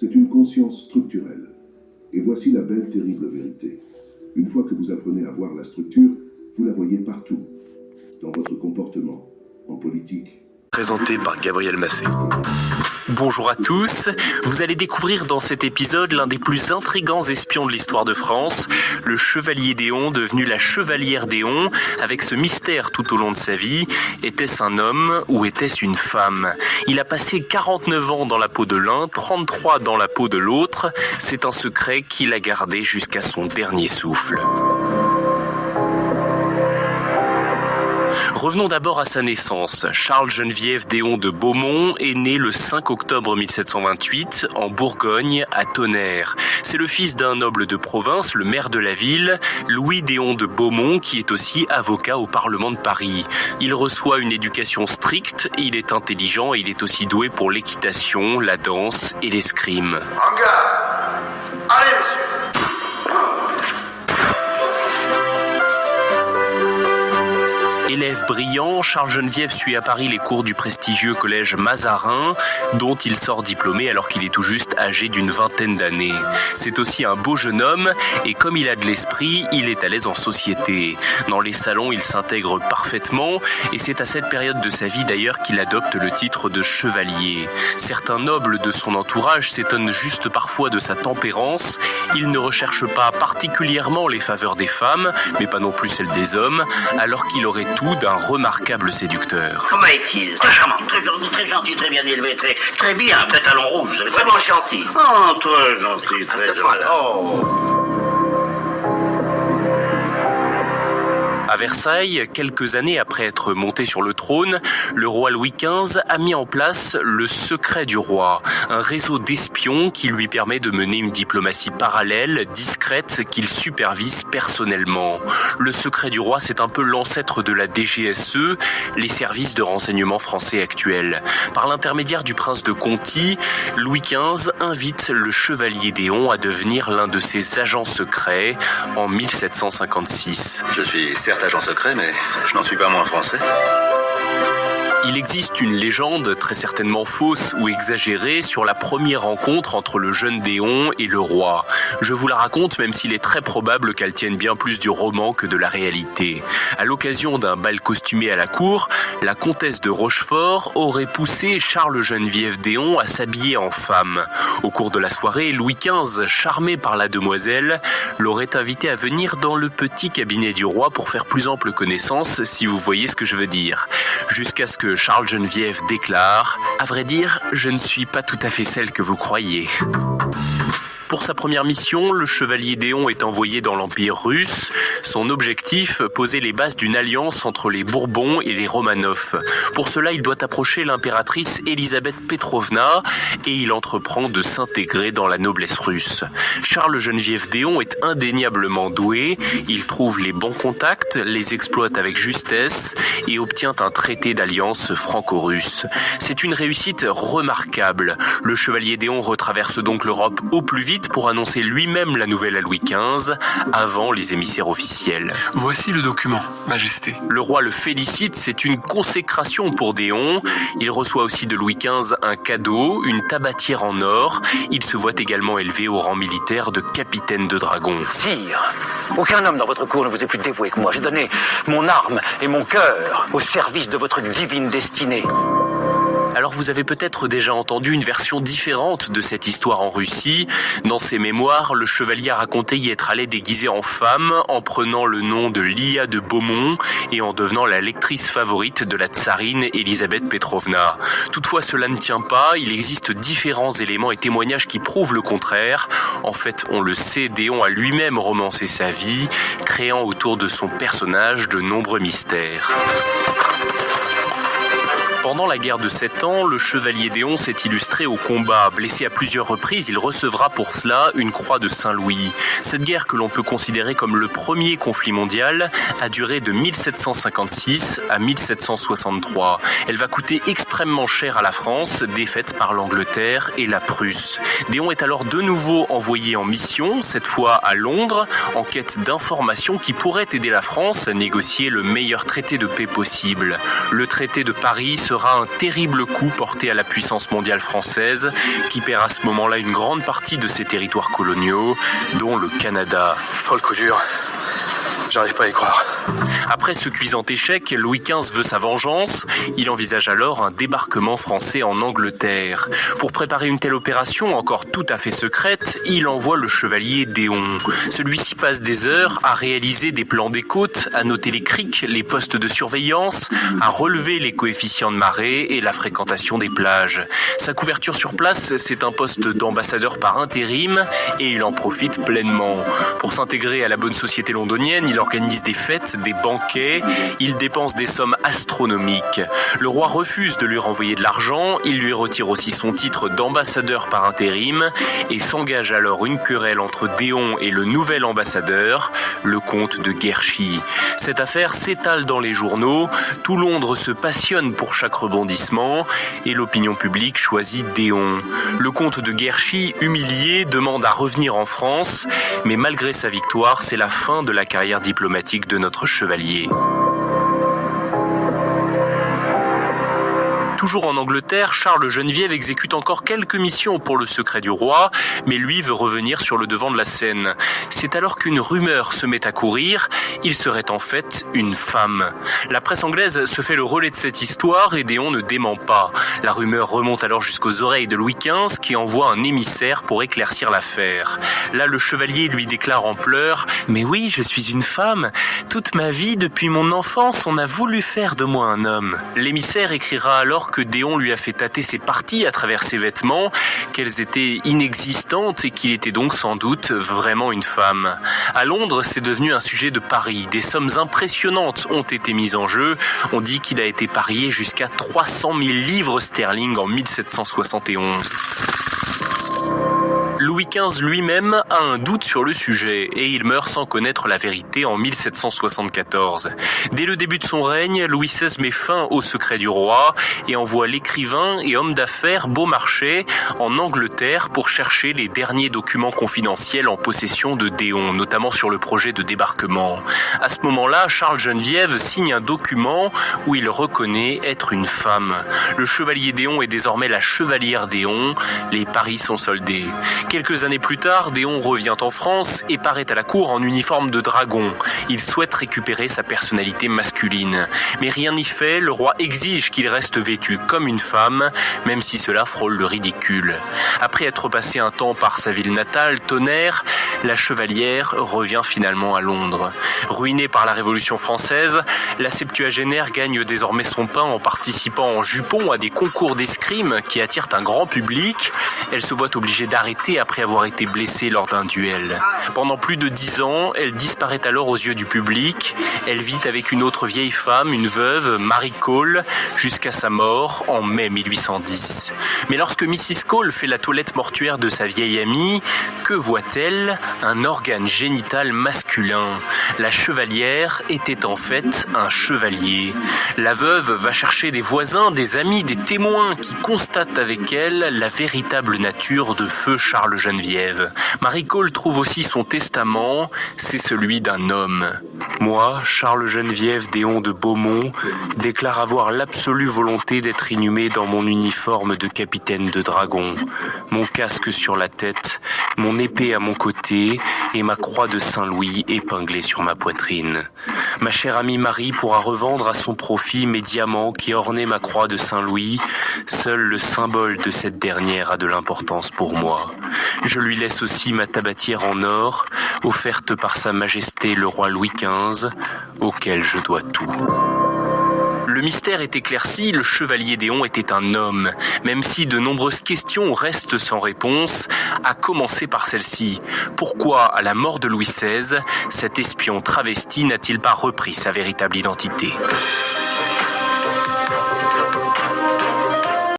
c'est une conscience structurelle. Et voici la belle, terrible vérité. Une fois que vous apprenez à voir la structure, vous la voyez partout. Dans votre comportement, en politique. Présenté par Gabriel Massé. Bonjour à tous, vous allez découvrir dans cet épisode l'un des plus intrigants espions de l'histoire de France, le chevalier d'Éon devenu la chevalière d'Éon, avec ce mystère tout au long de sa vie. Était-ce un homme ou était-ce une femme ? Il a passé 49 ans dans la peau de l'un, 33 dans la peau de l'autre. C'est un secret qu'il a gardé jusqu'à son dernier souffle. Revenons d'abord à sa naissance. Charles-Geneviève d'Éon de Beaumont est né le 5 octobre 1728 en Bourgogne, à Tonnerre. C'est le fils d'un noble de province, le maire de la ville, Louis d'Éon de Beaumont, qui est aussi avocat au Parlement de Paris. Il reçoit une éducation stricte, il est intelligent et il est aussi doué pour l'équitation, la danse et l'escrime. En garde ! Allez, monsieur ! Élève brillant, Charles-Geneviève suit à Paris les cours du prestigieux collège Mazarin, dont il sort diplômé alors qu'il est tout juste âgé d'une vingtaine d'années. C'est aussi un beau jeune homme, et comme il a de l'esprit, il est à l'aise en société. Dans les salons, il s'intègre parfaitement, et c'est à cette période de sa vie d'ailleurs qu'il adopte le titre de chevalier. Certains nobles de son entourage s'étonnent juste parfois de sa tempérance. Il ne recherche pas particulièrement les faveurs des femmes, mais pas non plus celles des hommes, alors qu'il aurait tout d'un remarquable séducteur. Comment est-il ? Très charmant, très gentil, très bien élevé, très bien, un pantalon rouge, vraiment gentil. Oh, très gentil, très gentil. À Versailles, quelques années après être monté sur le trône, le roi Louis XV a mis en place le secret du roi, un réseau d'espions qui lui permet de mener une diplomatie parallèle, discrète, qu'il supervise personnellement. Le secret du roi, c'est un peu l'ancêtre de la DGSE, les services de renseignement français actuels. Par l'intermédiaire du prince de Conti, Louis XV invite le chevalier d'Éon à devenir l'un de ses agents secrets en 1756. Je suis certes agent secret, mais je n'en suis pas moins français. Il existe une légende, très certainement fausse ou exagérée, sur la première rencontre entre le jeune d'Éon et le roi. Je vous la raconte, même s'il est très probable qu'elle tienne bien plus du roman que de la réalité. À l'occasion d'un bal costumé à la cour, la comtesse de Rochefort aurait poussé Charles-Geneviève d'Éon à s'habiller en femme. Au cours de la soirée, Louis XV, charmé par la demoiselle, l'aurait invité à venir dans le petit cabinet du roi pour faire plus ample connaissance, si vous voyez ce que je veux dire. Jusqu'à ce que Charles-Geneviève déclare « À vrai dire, je ne suis pas tout à fait celle que vous croyez ». Pour sa première mission, le chevalier d'Éon est envoyé dans l'Empire russe. Son objectif, poser les bases d'une alliance entre les Bourbons et les Romanov. Pour cela, il doit approcher l'impératrice Élisabeth Petrovna et il entreprend de s'intégrer dans la noblesse russe. Charles-Geneviève d'Éon est indéniablement doué. Il trouve les bons contacts, les exploite avec justesse et obtient un traité d'alliance franco-russe. C'est une réussite remarquable. Le chevalier d'Éon retraverse donc l'Europe au plus vite pour annoncer lui-même la nouvelle à Louis XV, avant les émissaires officiels. Voici le document, Majesté. Le roi le félicite, c'est une consécration pour d'Éon. Il reçoit aussi de Louis XV un cadeau, une tabatière en or. Il se voit également élevé au rang militaire de capitaine de dragon. Sire, aucun homme dans votre cour ne vous est plus dévoué que moi. J'ai donné mon arme et mon cœur au service de votre divine destinée. Alors vous avez peut-être déjà entendu une version différente de cette histoire en Russie. Dans ses mémoires, le chevalier a raconté y être allé déguisé en femme, en prenant le nom de Lia de Beaumont et en devenant la lectrice favorite de la tsarine Élisabeth Petrovna. Toutefois, cela ne tient pas, il existe différents éléments et témoignages qui prouvent le contraire. En fait, on le sait, d'Éon a lui-même romancé sa vie, créant autour de son personnage de nombreux mystères. Pendant la guerre de 7 ans, le chevalier d'Éon s'est illustré au combat. Blessé à plusieurs reprises, il recevra pour cela une croix de Saint-Louis. Cette guerre, que l'on peut considérer comme le premier conflit mondial, a duré de 1756 à 1763. Elle va coûter extrêmement cher à la France, défaite par l'Angleterre et la Prusse. D'Éon est alors de nouveau envoyé en mission, cette fois à Londres, en quête d'informations qui pourraient aider la France à négocier le meilleur traité de paix possible. Le traité de Paris sera sera un terrible coup porté à la puissance mondiale française, qui perd à ce moment-là une grande partie de ses territoires coloniaux, dont le Canada. Oh, le coup dur. J'arrive pas à y croire. Après ce cuisant échec, Louis XV veut sa vengeance. Il envisage alors un débarquement français en Angleterre. Pour préparer une telle opération, encore tout à fait secrète, il envoie le chevalier D'Eon. Celui-ci passe des heures à réaliser des plans des côtes, à noter les criques, les postes de surveillance, à relever les coefficients de marée et la fréquentation des plages. Sa couverture sur place, c'est un poste d'ambassadeur par intérim et il en profite pleinement. Pour s'intégrer à la bonne société londonienne, il organise des fêtes, des banquets, il dépense des sommes astronomiques. Le roi refuse de lui renvoyer de l'argent, il lui retire aussi son titre d'ambassadeur par intérim et s'engage alors une querelle entre D'Eon et le nouvel ambassadeur, le comte de Guerchy. Cette affaire s'étale dans les journaux, tout Londres se passionne pour chaque rebondissement et l'opinion publique choisit D'Eon. Le comte de Guerchy, humilié, demande à revenir en France, mais malgré sa victoire, c'est la fin de la carrière diplomatique de notre chevalier. Toujours en Angleterre, Charles Geneviève exécute encore quelques missions pour le secret du roi, mais lui veut revenir sur le devant de la scène. C'est alors qu'une rumeur se met à courir, il serait en fait une femme. La presse anglaise se fait le relais de cette histoire et D'Eon ne dément pas. La rumeur remonte alors jusqu'aux oreilles de Louis XV qui envoie un émissaire pour éclaircir l'affaire. Là, le chevalier lui déclare en pleurs « Mais oui, je suis une femme. Toute ma vie, depuis mon enfance, on a voulu faire de moi un homme. » L'émissaire écrira alors que D'Eon lui a fait tâter ses parties à travers ses vêtements, qu'elles étaient inexistantes et qu'il était donc sans doute vraiment une femme. À Londres, c'est devenu un sujet de pari. Des sommes impressionnantes ont été mises en jeu. On dit qu'il a été parié jusqu'à 300 000 livres sterling en 1771. Louis XV lui-même a un doute sur le sujet et il meurt sans connaître la vérité en 1774. Dès le début de son règne, Louis XVI met fin au secret du roi et envoie l'écrivain et homme d'affaires Beaumarchais en Angleterre pour chercher les derniers documents confidentiels en possession de D'Eon, notamment sur le projet de débarquement. À ce moment-là, Charles Geneviève signe un document où il reconnaît être une femme. Le chevalier D'Eon est désormais la chevalière D'Eon. Les paris sont soldés. Quelques années plus tard, D'Eon revient en France et paraît à la cour en uniforme de dragon. Il souhaite récupérer sa personnalité masculine. Mais rien n'y fait, le roi exige qu'il reste vêtu comme une femme, même si cela frôle le ridicule. Après être passé un temps par sa ville natale, Tonnerre, la chevalière revient finalement à Londres. Ruinée par la Révolution française, la septuagénaire gagne désormais son pain en participant en jupon à des concours d'escrime qui attirent un grand public. Elle se voit obligée d'arrêter après avoir été blessée lors d'un duel. Pendant plus de 10 ans, elle disparaît alors aux yeux du public. Elle vit avec une autre vieille femme, une veuve, Marie Cole, jusqu'à sa mort en mai 1810. Mais lorsque Mrs. Cole fait la toilette mortuaire de sa vieille amie, que voit-elle? Un organe génital masculin. La chevalière était en fait un chevalier. La veuve va chercher des voisins, des amis, des témoins qui constatent avec elle la véritable nature de feu Charles Geneviève. Marie Cole trouve aussi son testament, c'est celui d'un homme. Moi, Charles Geneviève D'Eon de Beaumont, déclare avoir l'absolue volonté d'être inhumé dans mon uniforme de capitaine de dragon, mon casque sur la tête, mon épée à mon côté et ma croix de Saint-Louis épinglée sur ma poitrine. Ma chère amie Marie pourra revendre à son profit mes diamants qui ornaient ma croix de Saint-Louis. Seul le symbole de cette dernière a de l'importance pour moi. Je lui laisse aussi ma tabatière en or, offerte par Sa Majesté le roi Louis XV, auquel je dois tout. Le mystère est éclairci, le chevalier D'Eon était un homme, même si de nombreuses questions restent sans réponse, à commencer par celle-ci. Pourquoi, à la mort de Louis XVI, cet espion travesti n'a-t-il pas repris sa véritable identité ?